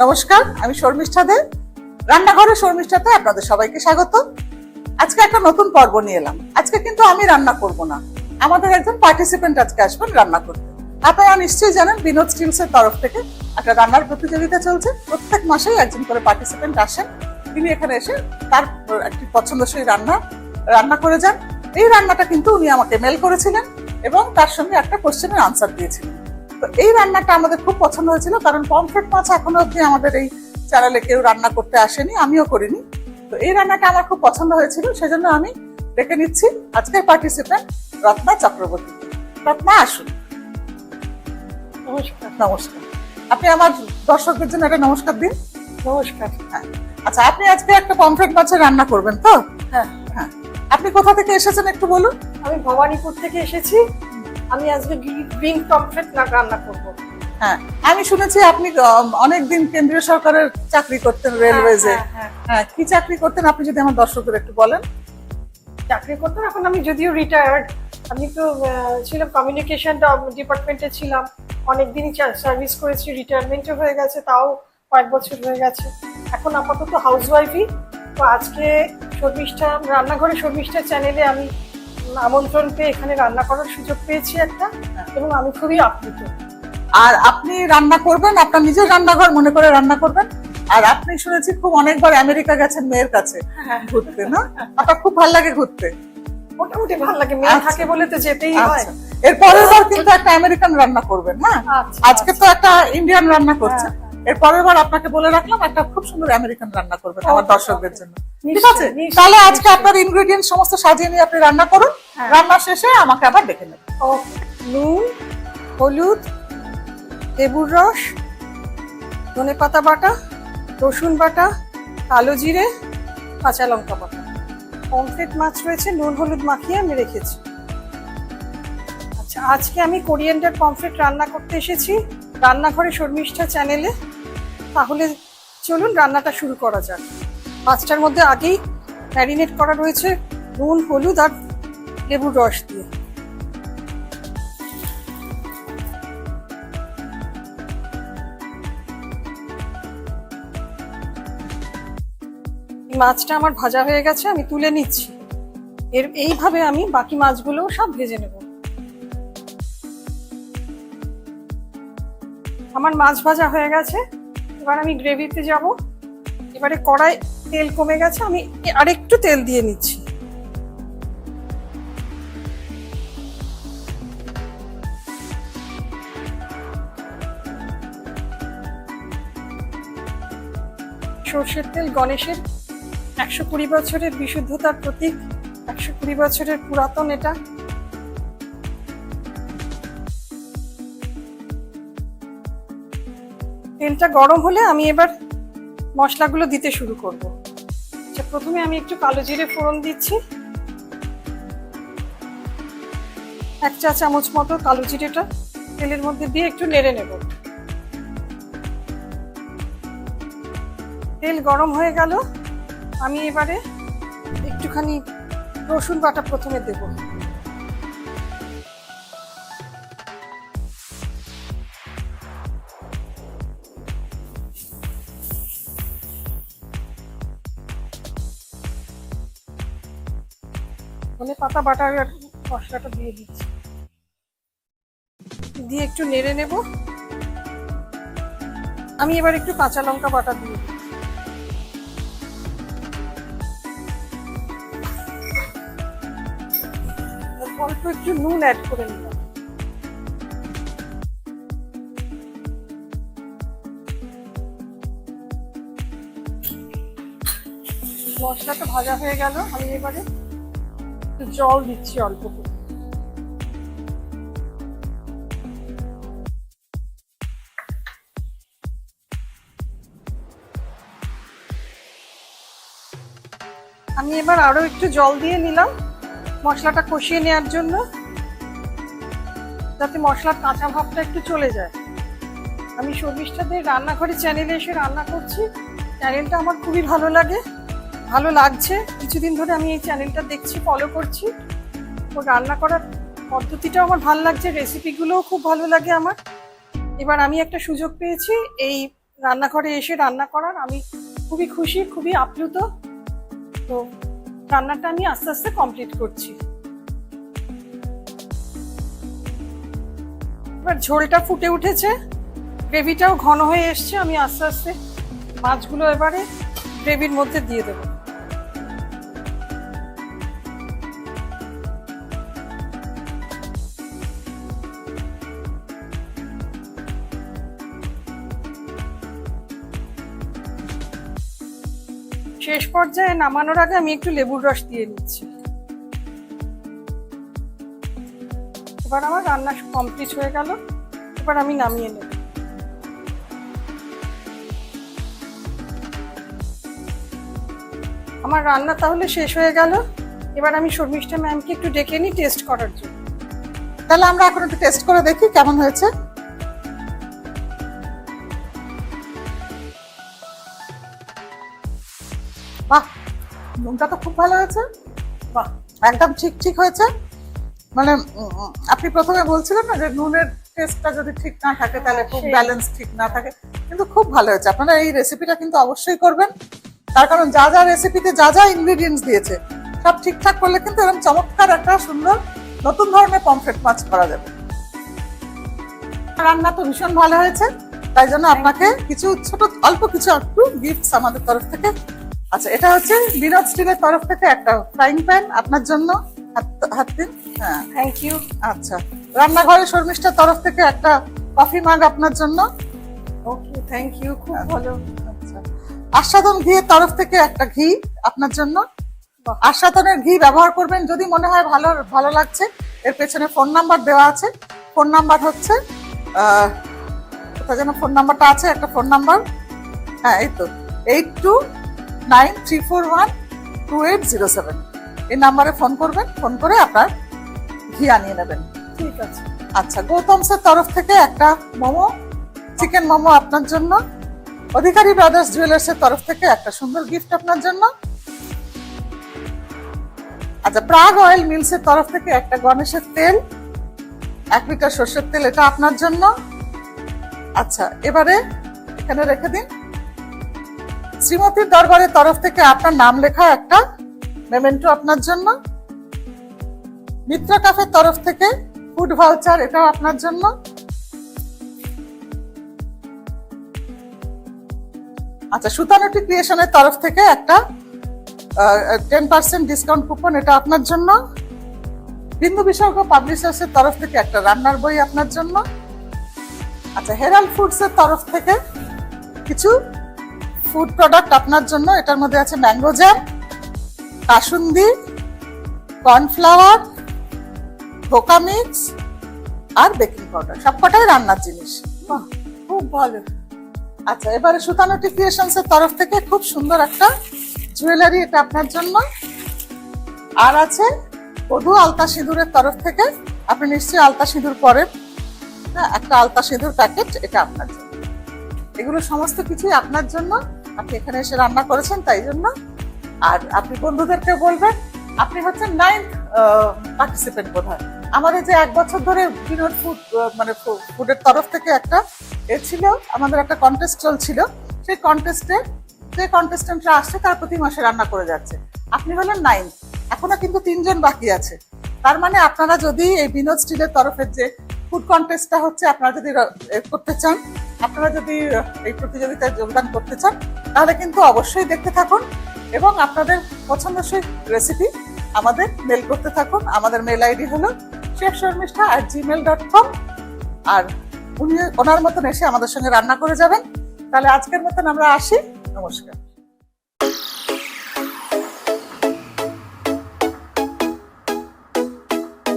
নমস্কার, আমি শর্মিষ্ঠা দে। রান্নাঘরে শর্মিষ্ঠাতে আপনাদের সবাইকে স্বাগত। আজকে একটা নতুন পর্ব নিয়ে এলাম। আজকে কিন্তু আমি রান্না করব না, আমাদের একজন পার্টিসিপেন্ট আজকে আসবেন রান্না করতে। আপনারা নিশ্চয়ই জানেন বিনোদ স্টিলস এর তরফ থেকে একটা রান্নার প্রতিযোগিতা চলছে। প্রত্যেক মাসেই একজন করে পার্টিসিপেন্ট আসেন, তিনি এখানে এসে তার একটি পছন্দসই রান্না করে যান। এই রান্নাটা কিন্তু উনি আমাকে মেল করেছিলেন এবং তার সঙ্গে একটা কোশ্চেনের আনসার দিয়েছিলেন। তো এই রান্নাটা আমাদের খুব পছন্দ হয়েছিল, কারণ পমফ্রেট মাছ এখনো অব্দি আমাদের এই চ্যানেলে কেউ রান্না করতে আসেনি, আমিও করিনি। তো এই রান্নাটা আমার খুব পছন্দ হয়েছিল, সেজন্য আমি ডেকে নিচ্ছি আজকের পার্টিসিপেন্ট রত্না চক্রবর্তী। রত্না, আসুন। নমস্কার। নমস্কার। আপনি আমার দর্শকদের জন্য একটা নমস্কার দিন। নমস্কার। হ্যাঁ, আচ্ছা, আপনি আজকে একটা পমফ্রেট মাছের রান্না করবেন তো? হ্যাঁ হ্যাঁ। আপনি কোথা থেকে এসেছেন একটু বলুন। আমি ভবানীপুর থেকে এসেছি। আমি আজকে গ্রিন পমফ্রেট রান্না করব। হ্যাঁ, আমি শুনেছি আপনি অনেকদিন কেন্দ্রীয় সরকারের চাকরি করতেন, রেলওয়েজে। হ্যাঁ, কি চাকরি করতেন আপনি যদি আমার দর্শকদের একটু বলেন। চাকরি করতাম, এখন আমি যদিও রিটায়ার্ড। আমি তো ছিলাম কমিউনিকেশন ডিপার্টমেন্টে ছিলাম, অনেকদিনই সার্ভিস করেছি, রিটায়ারমেন্টও হয়ে গেছে, তাও কয়েক বছর হয়ে গেছে। এখন আপাতত হাউসওয়াইফই। তো আজকে শর্মিষ্ঠা রান্নাঘরে শর্মিষ্ঠা চ্যানেলে আমি আমন্ত্রণ পেয়ে এখানে রান্না করার সুযোগ পেয়েছি একটা, এবং আমি খুবই আপ্লুত। আর আপনি রান্না করবেন, আপনার নিজের রান্নাঘর মনে করে রান্না করবেন। আর আপনি শুনেছি খুব অনেকবার আমেরিকা গেছেন মেয়ের কাছে ঘুরতে, না? আপনার খুব ভালো লাগে ঘুরতে? মোটামুটি ভালো লাগে, মেয়ে থাকে বলে তো যেতেই হয়। এর পরের বার কিন্তু একটা আমেরিকান রান্না করবেন। হ্যাঁ, আজকে তো একটা ইন্ডিয়ান রান্না করছেন, এর পরের বার আপনাকে বলে রাখলাম একটা খুব সুন্দর আমেরিকান রান্না করবেন আমার দর্শকদের জন্য। ঠিক আছে, তাহলে আজকে আপনার ইনগ্রেডিয়েন্ট সমস্ত সাজিয়ে নিয়ে আপনি রান্না করুন। রান্না শেষে আমাকে আবার ডেকে নেবেন। নুন, হলুদ, লেবুর রস, ধনেপাতা বাটা, রসুন বাটা, কালো জিরে, কাঁচা লঙ্কা বাটা। পমফ্রেট মাছ রয়েছে, নুন হলুদ মাখিয়ে আমি রেখেছি। আচ্ছা, আজকে আমি কোরিয়ান্ডার পমফ্রেট রান্না করতে এসেছি রান্নাঘরে শর্মিষ্ঠা চ্যানেলে। তাহলে চলুন রান্নাটা শুরু করা যাক। মাছটার মধ্যে আগেই ম্যারিনেট করা রয়েছে নুন, হলুদ আর লেবুর রস দিয়ে। মাছটা আমার ভাজা হয়ে গেছে, আমি তুলে নিচ্ছি। এইভাবে আমি বাকি মাছগুলো সব ভেজে নেব। আমার মাছ ভাজা হয়ে গেছে, এবার আমি গ্রেভিতে যাব। এবারে কড়াই তেল কমে গেছে, আমি আরেকটু তেল দিয়ে নিচ্ছি। সর্ষের তেল গণেশের 120 বছরের বিশুদ্ধতার প্রতীক, 120 বছরের পুরাতন এটা। তেলটা গরম হলে আমি এবার মশলাগুলো দিতে শুরু করব। আচ্ছা, প্রথমে আমি একটু কালো জিরে ফোড়ন দিচ্ছি। 1 চা চামচ মতো কালো জিরেটা তেলের মধ্যে দিয়ে একটু নেড়ে নেব। তেল গরম হয়ে গেল, আমি এবারে একটুখানি রসুন বাটা প্রথমে দেব। ধনেপাতা বাটা মশলাটা দিয়ে দিচ্ছি, দিয়ে একটু নেড়ে নেব। আমি এবার একটু কাঁচা লঙ্কা বাটা দিয়ে দিচ্ছি। অল্প একটু নুন অ্যাড করে নিলাম। মশলাটা ভাজা হয়ে গেল, আমি এবারে একটু জল দিচ্ছি অল্প করে। আমি এবার আরো একটু জল দিয়ে নিলাম মশলাটা কষিয়ে নেওয়ার জন্য, যাতে মশলার কাঁচা ভাবটা একটু চলে যায়। আমি শর্মিষ্ঠাদের রান্নাঘরে চ্যানেলে এসে রান্না করছি। চ্যানেলটা আমার খুবই ভালো লাগে, ভালো লাগছে। কিছুদিন ধরে আমি এই চ্যানেলটা দেখছি, ফলো করছি। ও রান্না করার পদ্ধতিটাও আমার ভালো লাগছে, রেসিপিগুলোও খুব ভালো লাগে আমার। এবার আমি একটা সুযোগ পেয়েছি এই রান্নাঘরে এসে রান্না করার, আমি খুবই খুশি, খুবই আপ্লুত। তো রান্নাটা আমি আস্তে আস্তে কমপ্লিট করছি। এবার ঝোলটা ফুটে উঠেছে, গ্রেভিটাও ঘন হয়ে এসছে। আমি আস্তে আস্তে মাছগুলো এবারে গ্রেভির মধ্যে দিয়ে দেবো। শেষ পর্যায়ে নামানোর আগে আমি একটু লেবুর রস দিয়ে নিচ্ছি। এবার আমার রান্না কমপ্লিট হয়ে গেল, এবার আমি নামিয়ে নেব। আমার রান্না তাহলে শেষ হয়ে গেল। এবার আমি শর্মিষ্ঠা ম্যামকে একটু ডেকে নিই টেস্ট করার জন্য। তাহলে আমরা এখন একটু টেস্ট করে দেখি কেমন হয়েছে। বাহ, নুনটা তো খুব ভালো হয়েছে। বাহ, একদম ঠিক ঠিক হয়েছে। মানে আপনি প্রথমে বলছিলেন না যে নুনের টেস্টটা যদি ঠিক না থাকে তাহলে খুব ব্যালেন্স ঠিক না থাকে, কিন্তু খুব ভালো হয়েছে। আপনারা এই রেসিপিটা কিন্তু অবশ্যই করবেন, তার কারণ যা যা রেসিপিতে যা যা ইনগ্রেডিয়েন্টস দিয়েছে সব ঠিকঠাক করলে কিন্তু এরকম চমৎকার একটা সুন্দর নতুন ধরনের পমফ্রেট মাছ করা যাবে। রান্না তো ভীষণ ভালো হয়েছে, তাই জন্য আপনাকে কিছু ছোট অল্প কিছু একটু গিফটস আমাদের তরফ থেকে। আচ্ছা, এটা হচ্ছে বিনোদ স্টিলের তরফ থেকে একটা ফ্রাইং প্যান আপনার জন্য, হাত দিন। হ্যাঁ, থ্যাংক ইউ। আচ্ছা, রান্নাঘরে শর্মিষ্ঠার তরফ থেকে একটা কফি মাগ আপনার জন্য। ওকে, থ্যাংক ইউ, খুব ভালো। আচ্ছা, আস্বাদন ঘিয়ের তরফ থেকে একটা ঘি আপনার জন্য। বাহ। আস্বাদনের ঘি ব্যবহার করবেন যদি মনে হয় ভালো ভালো লাগছে। এর পেছনে ফোন নাম্বার দেওয়া আছে। ফোন নাম্বার হচ্ছে কোথায় যেন ফোন নাম্বারটা আছে, একটা ফোন নাম্বার, হ্যাঁ এই তো 8293412807। এই নাম্বারে ফোন করবেন, ফোন করে আপনার ঘি আনিয়ে নেবেন। ঠিক আছে। আচ্ছা, গৌতমসের তরফ থেকে একটা মোমো, চিকেন মোমো আপনার জন্য। অধিকারী ব্রাদার্স জুয়েলার্সের তরফ থেকে একটা সুন্দর গিফট আপনার জন্য। আচ্ছা, প্রাগ অয়েল মিলসের তরফ থেকে একটা গণেশের তেল, 1 লিটার সর্ষের তেল, এটা আপনার জন্য। আচ্ছা, এবারে এখানে রেখে দিন। শ্রীমতীর দরবারের তরফ থেকে আপনার নাম লেখা একটা মেমেন্টো আপনার জন্য। মিত্র ক্যাফের তরফ থেকে ফুড ভাউচার, এটাও আপনার জন্য। আচ্ছা, সুতানুটি ক্রিয়েশনের তরফ থেকে একটা 10% ডিসকাউন্ট কুপন, এটা আপনার জন্য। বিন্দু বিসর্গ পাবলিশার্সের তরফ থেকে একটা রান্নার বই আপনার জন্য। আচ্ছা, হেরাল্ড ফুডসের তরফ থেকে কিছু ফুড প্রোডাক্ট আপনার জন্য। এটার মধ্যে আছে ম্যাঙ্গো জ্যাম, কাসুন্দি, কর্নফ্লাওয়ার, ধোকা মিক্স আর বেকিং পাউডার, সবকটাই রান্নার জিনিস। বাহ, খুব ভালো। আচ্ছা, এবারে সুতানুটি ক্রিয়েশনস এর তরফ থেকে খুব সুন্দর একটা জুয়েলারি, এটা আপনার জন্য। আর আছে বধূ আলতা সিঁদুরের তরফ থেকে, আপনি নিশ্চয়ই আলতা সিঁদুর পরেন, হ্যাঁ, একটা আলতা সিঁদুর প্যাকেট, এটা আপনার জন্য। এগুলো সমস্ত কিছুই আপনার জন্য, আপনি এখানে এসে রান্না করেছেন তাই জন্য। আর আপনি বন্ধুদেরকে বলবেন, আপনি হচ্ছেন 9th পার্টিসিপেন্ট বোধহয়। আমাদের যে 1 বছর ধরে বিনোদ ফুড মানে ফুডের তরফ থেকে একটা ছিল, আমাদের একটা কন্টেস্ট চলছিল। সেই কন্টেস্টে যে কন্টেস্টেন্টরা আসছে তার প্রতি মাসে রান্না করে যাচ্ছে। আপনি হলেন 9th, এখনো কিন্তু 3 জন বাকি আছে। তার মানে আপনারা যদি এই বিনোদ স্টিলের তরফের যে ফুড কন্টেস্টটা হচ্ছে, আপনারা যদি করতে চান, আপনারা যদি এই প্রতিযোগিতায় যোগদান করতে চান, তাহলে কিন্তু অবশ্যই দেখতে থাকুন এবং আপনাদের পছন্দসই রেসিপি আমাদের মেল করতে থাকুন। আমাদের মেল আইডি হলো chefsharmishta@gmail.com। আর উনি ওনার মতন এসে আমাদের সঙ্গে রান্না করে যাবেন। তাহলে আজকের মতন আমরা আসি, নমস্কার।